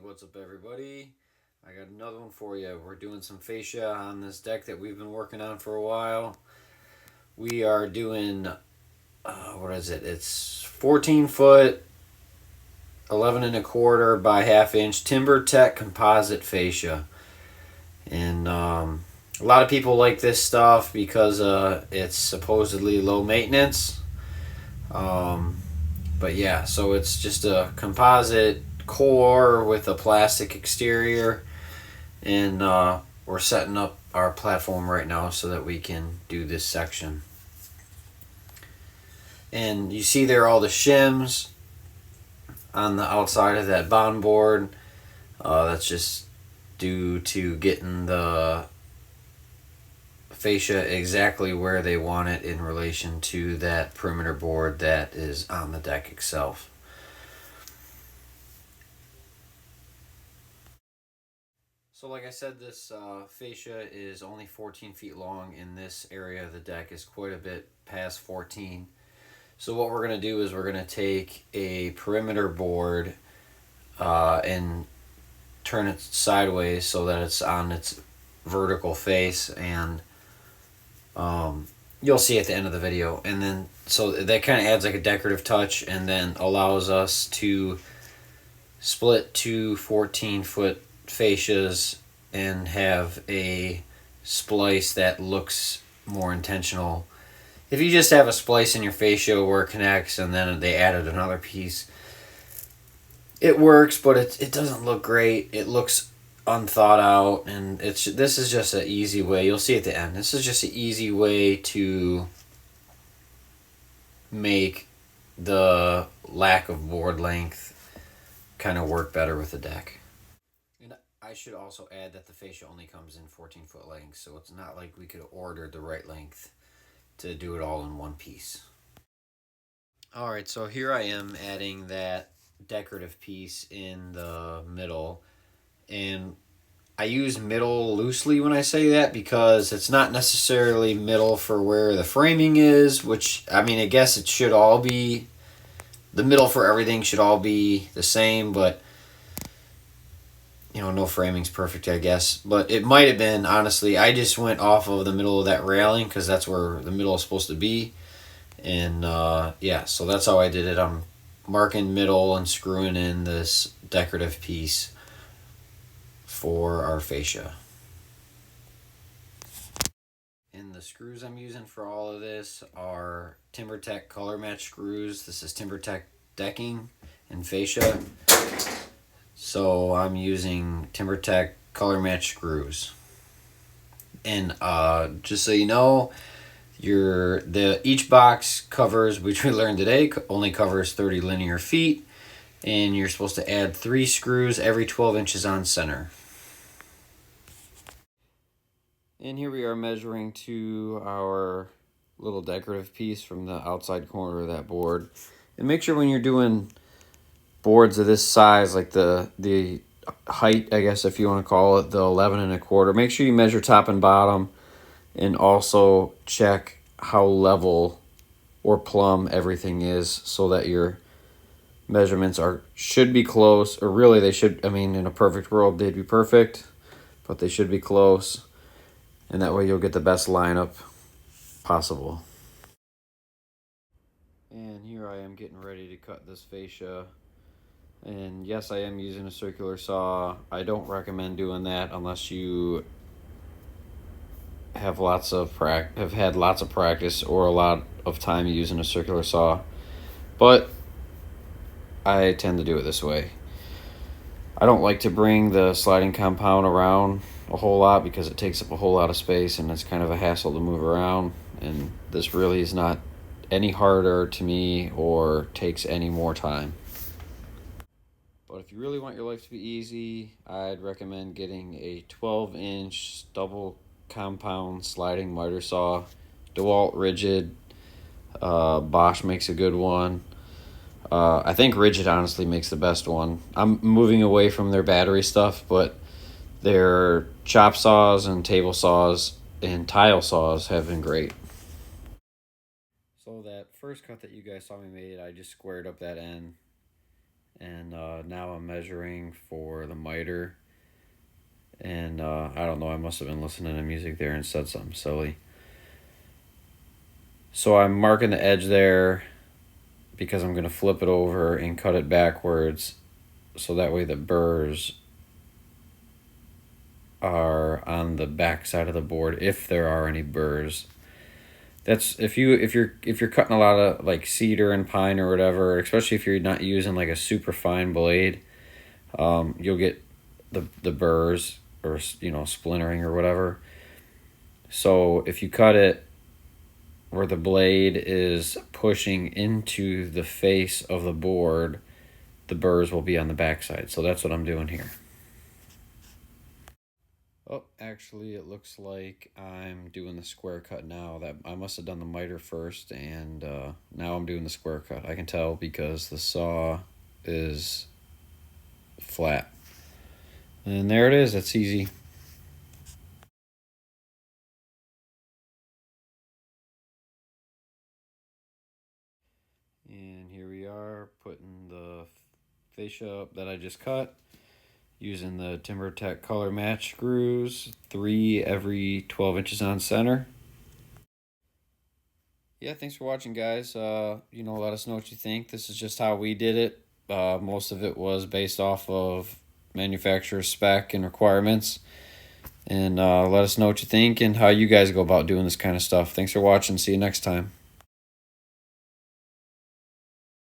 what's up everybody? I got another one for you. We're doing some fascia on this deck that we've been working on for a while. We are doing, what is it? It's 14 foot, 11 and a quarter by half inch TimberTech Composite Fascia. And a lot of people like this stuff because it's supposedly low maintenance. But yeah, so it's just a composite core with a plastic exterior, and we're setting up our platform right now so that we can do this section. And you see there all the shims on the outside of that bond board. That's just due to getting the fascia exactly where they want it in relation to that perimeter board that is on the deck itself. So like I said, this fascia is only 14 feet long, and this area of the deck is quite a bit past 14. So what we're going to do is we're going to take a perimeter board and turn it sideways so that it's on its vertical face, and you'll see at the end of the video. And then so that kind of adds like a decorative touch, and then allows us to split two 14-foot fascias and have a splice that looks more intentional. If you just have a splice in your fascia where it connects and then they added another piece, it works, but it doesn't look great. It looks unthought out, and this is just an easy way. You'll see at the end. This is just an easy way to make the lack of board length kind of work better with the deck. And I should also add that the fascia only comes in 14-foot lengths, so it's not like we could order the right length to do it all in one piece. Alright, so here I am adding that decorative piece in the middle, and I use middle loosely when I say that because it's not necessarily middle for where the framing is, which, I mean, I guess it should all be, the middle for everything should all be the same, but you know, no framing's perfect, I guess. But it might have been, honestly. I just went off of the middle of that railing because that's where the middle is supposed to be. And yeah, so that's how I did it. I'm marking middle and screwing in this decorative piece for our fascia. And the screws I'm using for all of this are TimberTech color match screws. This is TimberTech decking and fascia. So I'm using TimberTech color match screws. And just so you know, each box covers, which we learned today, only covers 30 linear feet, and you're supposed to add 3 screws every 12 inches on center. And here we are measuring to our little decorative piece from the outside corner of that board. And make sure when you're doing boards of this size, like the height, I guess if you want to call it, the 11 and a quarter, make sure you measure top and bottom, and also check how level or plumb everything is so that your measurements should be close, or really they should, I mean, in a perfect world they'd be perfect, but they should be close, and that way you'll get the best lineup possible. And here I am getting ready to cut this fascia. And yes, I am using a circular saw. I don't recommend doing that unless you have had lots of practice or a lot of time using a circular saw. But I tend to do it this way. I don't like to bring the sliding compound around a whole lot because it takes up a whole lot of space and it's kind of a hassle to move around. And this really is not any harder to me or takes any more time. But if you really want your life to be easy, I'd recommend getting a 12-inch double compound sliding miter saw. DeWalt Rigid. Bosch makes a good one. I think Rigid honestly makes the best one. I'm moving away from their battery stuff, but their chop saws and table saws and tile saws have been great. So that first cut that you guys saw me made, I just squared up that end. And now I'm measuring for the miter. And I don't know, I must have been listening to music there and said something silly. So I'm marking the edge there because I'm going to flip it over and cut it backwards so that way the burrs are on the back side of the board if there are any burrs. That's if you're cutting a lot of like cedar and pine or whatever, especially if you're not using like a super fine blade, you'll get the burrs or splintering or whatever. So if you cut it where the blade is pushing into the face of the board, the burrs will be on the backside. So that's what I'm doing here. Oh, actually, it looks like I'm doing the square cut now. That I must have done the miter first, and now I'm doing the square cut. I can tell because the saw is flat. And there it is. That's easy. And here we are putting the fascia up that I just cut using the TimberTech color match screws, 3 every 12 inches on center. Yeah, thanks for watching, guys. Let us know what you think. This is just how we did it. Most of it was based off of manufacturer spec and requirements. And let us know what you think and how you guys go about doing this kind of stuff. Thanks for watching. See you next time.